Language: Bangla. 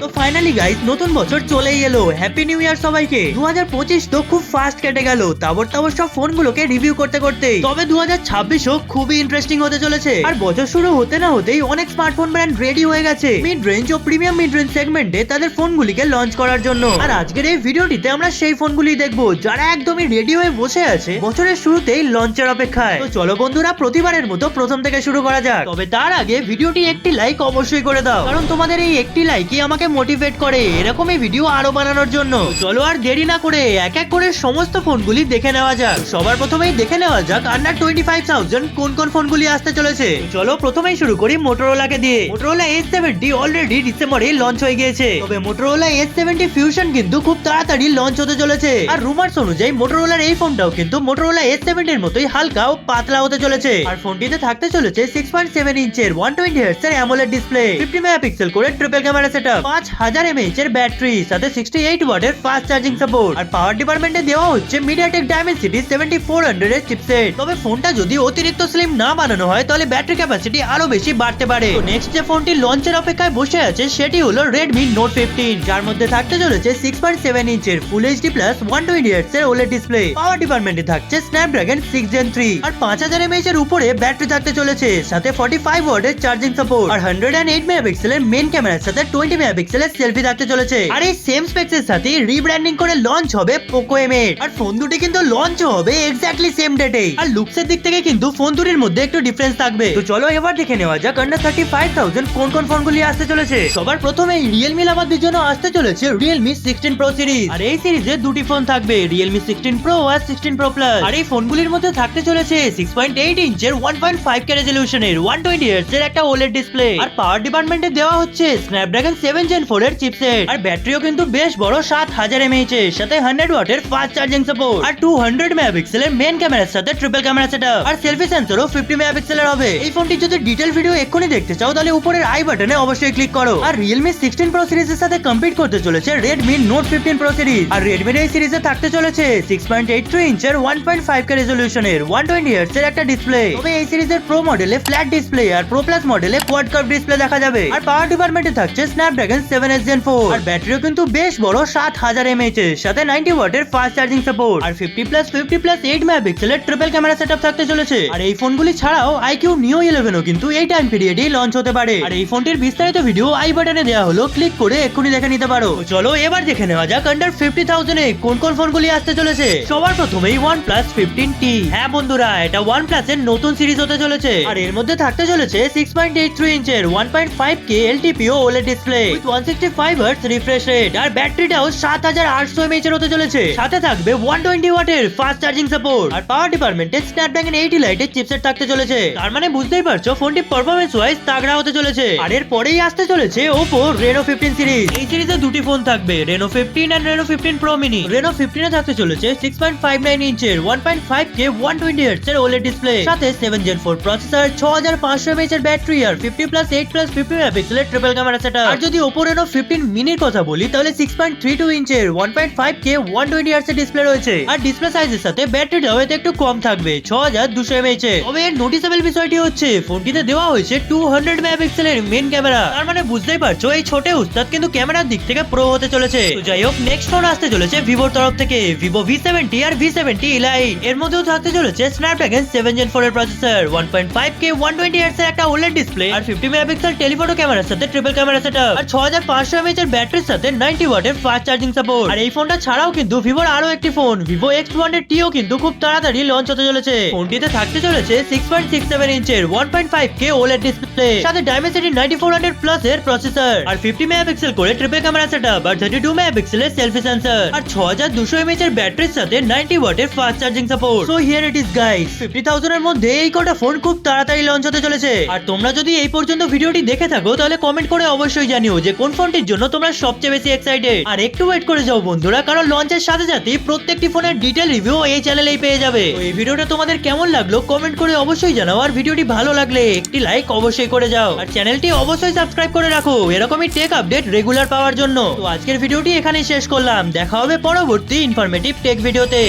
তো ফাইনালি গাইস নতুন বছর চলেই এলো, হ্যাপি নিউ ইয়ার সবাইকে। 2025 তো খুব ফাস্ট কেটে গেল তাবর সব ফোনগুলোকে রিভিউ করতে করতে। তবে 2026ও খুবই ইন্টারেস্টিং হতে চলেছে। আর বছর শুরু হতে না হতেই অনেক স্মার্টফোন ব্র্যান্ড রেডি হয়ে গেছে মিড রেঞ্জ ও প্রিমিয়াম মিড রেঞ্জ সেগমেন্টে তাদের ফোনগুলিকে লঞ্চ করার জন্য। আর আজকের এই ভিডিওটিতে আমরা সেই ফোনগুলি দেখবো যারা একদমই রেডি হয়ে বসে আছে বছরের শুরুতেই লঞ্চের অপেক্ষায়। তো চলো বন্ধুরা, প্রতিবারের মতো প্রথম থেকে শুরু করা যাক। তবে তার আগে ভিডিওটি একটি লাইক অবশ্যই করে দাও, কারণ তোমাদের এই একটি লাইকই আমাকে মোটিভেট করে এরকমই ভিডিও আরো বানানোর জন্য। চলো আর দেরি না করে এক এক করে সমস্ত ফোনগুলি দেখে নেওয়া যাক। সবার প্রথমেই দেখে নেওয়া যাক আন্ডার 25,000 কোন কোন ফোনগুলি আসতে চলেছে। চলো প্রথমেই শুরু করি মোটরোলাকে দিয়ে। মোটরোলা S70 অলরেডি ডিসেম্বরে লঞ্চ হয়ে গিয়েছে। তবে মোটরোলা S70 ফিউশন কিন্তু খুব তাড়াতাড়ি লঞ্চ হতে চলেছে। আর রুমার্স অনুযায়ী মোটরোলার এই ফোনটাও কিন্তু মোটরোলা S70 এর মতোই হালকা ও পাতলা হতে চলেছে। আর ফোনটিতে থাকতে চলেছে 6.7 ইঞ্চের 120 Hz এর অ্যামোলেড ডিসপ্লে, 50 মেগাপিক্সেল করে ট্রিপল ক্যামেরা সেটআপ, 5000 mAh এর ব্যাটারি, সাথে 68 ওয়াটের ফাস্ট চার্জিং সাপোর্ট। আর পাওয়ার ডিপার্টমেন্টে দেওয়া হচ্ছে MediaTek Dimensity 7400 এর চিপসেট। তবে ফোনটা যদি অতিরিক্ত স্লিম না বানানো হয় তাহলে ব্যাটারি ক্যাপাসিটি আরো বেশি বাড়তে পারে। তো নেক্সট যে ফোনটি লঞ্চের অপেক্ষায় বসে আছে সেটি হলো Redmi Note 15, যার মধ্যে থাকতে চলেছে 6.7 ইঞ্চের ফুল HD প্লাস 120 Hz এর OLED ডিসপ্লে। পাওয়ার ডিপার্টমেন্টে থাকছে Snapdragon 6 Gen 3 আর 5000 mAh এর উপরে ব্যাটারি থাকতে চলেছে, সাথে 45 ওয়াটের চার্জিং সাপোর্ট। আর 108 মেগাপিক্সেলের মেইন ক্যামেরার সাথে 20 মেগাপিক্সেলের সেলফি থাকতে চলেছে। আর এই সেম স্পেকস এর সাথে রিব্র্যান্ডিং করে লঞ্চ হবে Poco M8। আর ফোন দুটি কিন্তু লঞ্চ হবে এক্স্যাক্টলি সেম ডেটেই। আর লুকসের দিক থেকে কিন্তু ফোন দুটির মধ্যে একটু ডিফারেন্স থাকবে। তো চলো এবার দেখে নেওয়া যাক আন্ডার 35,000 কোন কোন ফোনগুলি আসতে চলেছে। সবার প্রথমেই Realme লাভারদের জন্য আসতে চলেছে Realme 16 Pro সিরিজ। আর এই সিরিজে দুটি ফোন থাকবে, Realme 16 Pro আর 16 Pro Plus। আর এই ফোনগুলির মধ্যে থাকতে চলেছে 6.8 ইঞ্চের 1.5K রেজোলিউশনের 120 Hz এর একটা OLED ডিসপ্লে। আর পাওয়ার ডিপার্টমেন্টে দেওয়া হচ্ছে Snapdragon 7 Gen 4 এর চিপসেট। আর ব্যাটারিও কিন্তু বেশ বড় 7000 mAh এর সাথে 100 ওয়াটের ফাস্ট চার্জিং সাপোর্ট। আর 200 মেগাপিক্সেলের মেইন ক্যামেরার সাথে ট্রিপল ক্যামেরা সেটআপ। আর সেলফি সেন্সরও 50 মেগাপিক্সেলের হবে। এই ফোনটি যদি ডিটেইল ভিডিও এক্ষুনি দেখতে চাও তাহলে উপরের আই বাটনে অবশ্যই ক্লিক করো। আর Realme 16 Pro সিরিজের সাথে কম্পিট করতে চলেছে Redmi Note 15 Pro সিরিজ। আর Redmi এই সিরিজে থাকতে চলেছে 6.83 ইঞ্চের 1.5K রেজোলিউশনের 120 Hz এর একটা ডিসপ্লে। তবে এই সিরিজের প্রো মডেলে ফ্ল্যাট ডিসপ্লে আর প্রো প্লাস মডেলে কোয়াড কার্ভ ডিসপ্লে দেখা যাবে। আর পাওয়ার ডিপার্টমেন্টে থাকছে Snapdragon 7S Gen 4 আর ব্যাটারিও কিন্তু বেশ বড় 7000 mAh এর সাথে 90 ওয়াটের ফাস্ট চার্জিং সাপোর্ট। আর 50+50+8 মেগাপিক্সেলের ট্রিপল ক্যামেরা সেটআপ থাকতে চলেছে। আর এই ফোনগুলি ছাড়াও iQ Neo 11 ও কিন্তু এই টাইম পিরিয়ডেই লঞ্চ হতে পারে। আর এই ফোনটির বিস্তারিত ভিডিও আই বাটনে দেওয়া হলো, ক্লিক করে এক্ষুনি দেখে নিতে পারো। চলো এবার দেখে নেওয়া যাক আন্ডার 50,000 এ কোন কোন ফোনগুলি আসতে চলেছে। সবার প্রথমেই OnePlus 15T। হ্যাঁ বন্ধুরা, এটা OnePlus এর নতুন সিরিজ হতে চলেছে। আর এর মধ্যে থাকতে চলেছে 6.83 ইঞ্চের 1.5K LTPO OLED display with 165 Hz refresh rate. আর ব্যাটারিটাও 7800 mAh এর হতে চলেছে, সাথে থাকবে 120 ওয়াটের ফাস্ট চার্জিং সাপোর্ট। আর পাওয়ার ডিপার্টমেন্টে Snapdragon 80 Lite এর চিপসেট থাকতে চলেছে। তার মানে বুঝতেই পারছো ফোনটি পারফরম্যান্স ওয়াইজ তাগড়া হতে চলেছে। আর এর পরেই আসতে চলেছে Oppo Reno 15 সিরিজ। এই সিরিজে দুটি ফোন থাকবে, Reno 15 আর Reno 15 Pro Mini। Reno 15 এ থাকতে চলেছে 6.59 ইঞ্চের 1.5K 120 Hz এর OLED ডিসপ্লে, সাথে 7 Gen 4 প্রসেসর, 6500 mAh এর ব্যাটারি আর 50+8+50 মেগাপিক্সেলের ট্রিপল ক্যামেরা সেটআপ। আর যদি Oppo Reno 15 Mini এর কথা বলি তাহলে 6.32 ইঞ্চের 1.5K 120 Hz এর ডিসপ্লে রয়েছে। আর ডিসপ্লে সাইজের সাথে ব্যাটারিটাও এতে একটু কম থাকবে, 6200 mAh। তবে এর নোটিসেবল বিষয়টি হচ্ছে ফোনটিতে দেওয়া হয়েছে 200 মেগাপিক্সেলের মেইন ক্যামেরা। তার মানে বুঝতেই পারছো এই ছোট উস্তাদ কিন্তু ক্যামেরার দিক থেকে প্রো হতে চলেছে। তো যাই হোক, নেক্সট ফোন আসতে চলেছে ভিভোর তরফ থেকে, Vivo V70 আর V70 Lite। এর মধ্যেও থাকতে চলেছে Snapdragon 7 Gen 4 এর প্রসেসর, 1.5K 120 Hz এর একটা OLED ডিসপ্লে আর 50 মেগাপিক্সেল টেলিফটো ক্যামেরার সাথে ট্রিপল ক্যামেরা সেটআপ। আর 6500 mAh এর ব্যাটারির সাথে 90 ওয়াটের ফাস্ট চার্জিং সাপোর্ট। আর এই ফোনটা ছাড়াও কিন্তু ভিভোর আরো একটি ফোন Vivo X200T ও কিন্তু খুব তাড়াতাড়ি লঞ্চ হতে চলেছে। ফোনটিতে থাকতে চলেছে 6.67 ইঞ্চের 1.5K OLED ডিসপ্লে, সাথে Dimensity 9400 প্লাস এর প্রসেসর আর 50 মেগাপিক্সেল করে ট্রিপল ক্যামেরা সেটআপ আর 32 মেগাপিক্সেলের সেলফি সেন্সর আর 6200 mAh এর ব্যাটারির সাথে 90 ওয়াটের fast charging support. So here it is guys, 50,000 এর মধ্যে এই কটা ফোন খুব তাড়াতাড়ি লঞ্চ হতে চলেছে। আর তোমরা যদি এই পর্যন্ত ভিডিওটি দেখে থাকো তাহলে কমেন্ট করে অবশ্যই জানিও যে কোন ফোনটির জন্য তোমরা সবচেয়ে বেশি এক্সাইটেড। আর একটু ওয়েট করে যাও বন্ধুরা, কারণ লঞ্চের সাথে সাথে প্রত্যেকটি ফোনের ডিটেইল রিভিউ এই চ্যানেলেই পেয়ে যাবে। তো এই ভিডিওটা তোমাদের কেমন লাগলো কমেন্ট করে অবশ্যই জানাও। আর ভিডিওটি ভালো লাগলে একটি লাইক অবশ্যই করে যাও আর চ্যানেলটি অবশ্যই সাবস্ক্রাইব করে রাখো এরকমই টেক আপডেট রেগুলার পাওয়ার জন্য। তো আজকের ভিডিওটি এখানেই শেষ করলাম, দেখা হবে পরবর্তী ইনফরমেটিভ টেক ভিডিওতে।